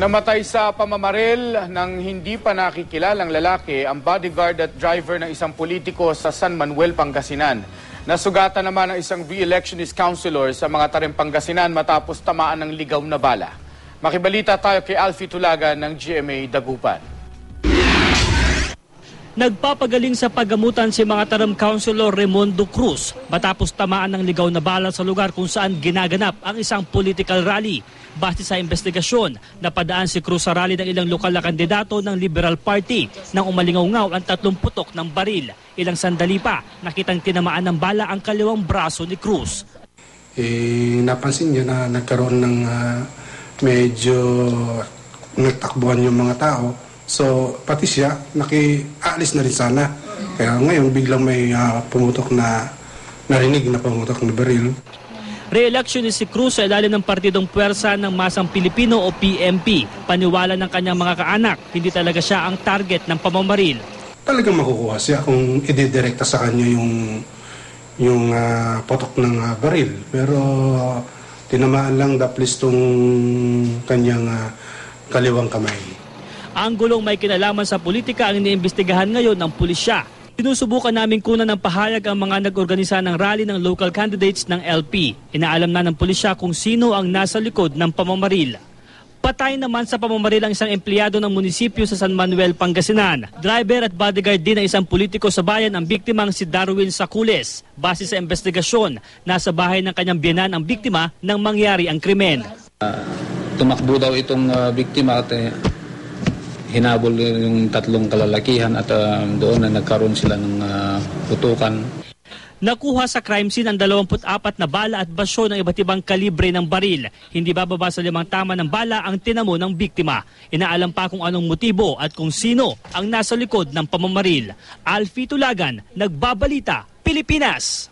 Namatay sa pamamaril ng hindi pa nakikilalang lalaki ang bodyguard at driver ng isang politiko sa San Manuel, Pangasinan. Nasugatan naman ang isang re-electionist councilor sa mga Tarem, Pangasinan matapos tamaan ng ligaw na bala. Makibalita tayo kay Alfie Tulaga ng GMA Dagupan. Nagpapagaling sa paggamutan si mga Tarem Councilor Raimundo Cruz matapos tamaan ng ligaw na bala sa lugar kung saan ginaganap ang isang political rally. Base sa investigasyon, napadaan si Cruz sa rally ng ilang lokal na kandidato ng Liberal Party nang umalingaw-ngaw ang 30 putok ng baril. Ilang sandali pa, nakitang tinamaan ng bala ang kaliwang braso ni Cruz. Napansin niya na nagkaroon ng medyo nagtakbuhan yung mga tao. So, pati siya, aalis na rin sana. Kaya ngayon, biglang may narinig na pumutok na baril. Re-election ni si Cruz sa ilalim ng Partidong Puwersa ng Masang Pilipino o PMP. Paniwala ng kanyang mga kaanak, hindi talaga siya ang target ng pamamaril. Talagang makukuha siya kung ididirekta sa kanya yung potok ng baril. Pero tinamaan lang daplis tong kanyang kaliwang kamay. Ang gulong may kinalaman sa politika ang iniimbestigahan ngayon ng pulisya. Sinusubukan namin kunan ng pahayag ang mga nag-organisa ng rally ng local candidates ng LP. Inaalam na ng pulisya kung sino ang nasa likod ng pamamaril. Patay naman sa pamamaril ang isang empleyado ng munisipyo sa San Manuel, Pangasinan. Driver at bodyguard din ng isang politiko sa bayan ang biktimang si Darwin Sacules. Base sa investigasyon, nasa bahay ng kanyang biyenan ang biktima nang mangyari ang krimen. Tumakbo daw itong biktima at hinabol yung tatlong kalalakihan at doon na nagkaroon sila ng putukan. Nakuha sa crime scene ang 24 na bala at basyo ng iba't ibang kalibre ng baril. Hindi bababa sa 5 tama ng bala ang tinamo ng biktima. Inaalam pa kung anong motibo at kung sino ang nasa likod ng pamamaril. Alfie Tulagan, Nagbabalita, Pilipinas.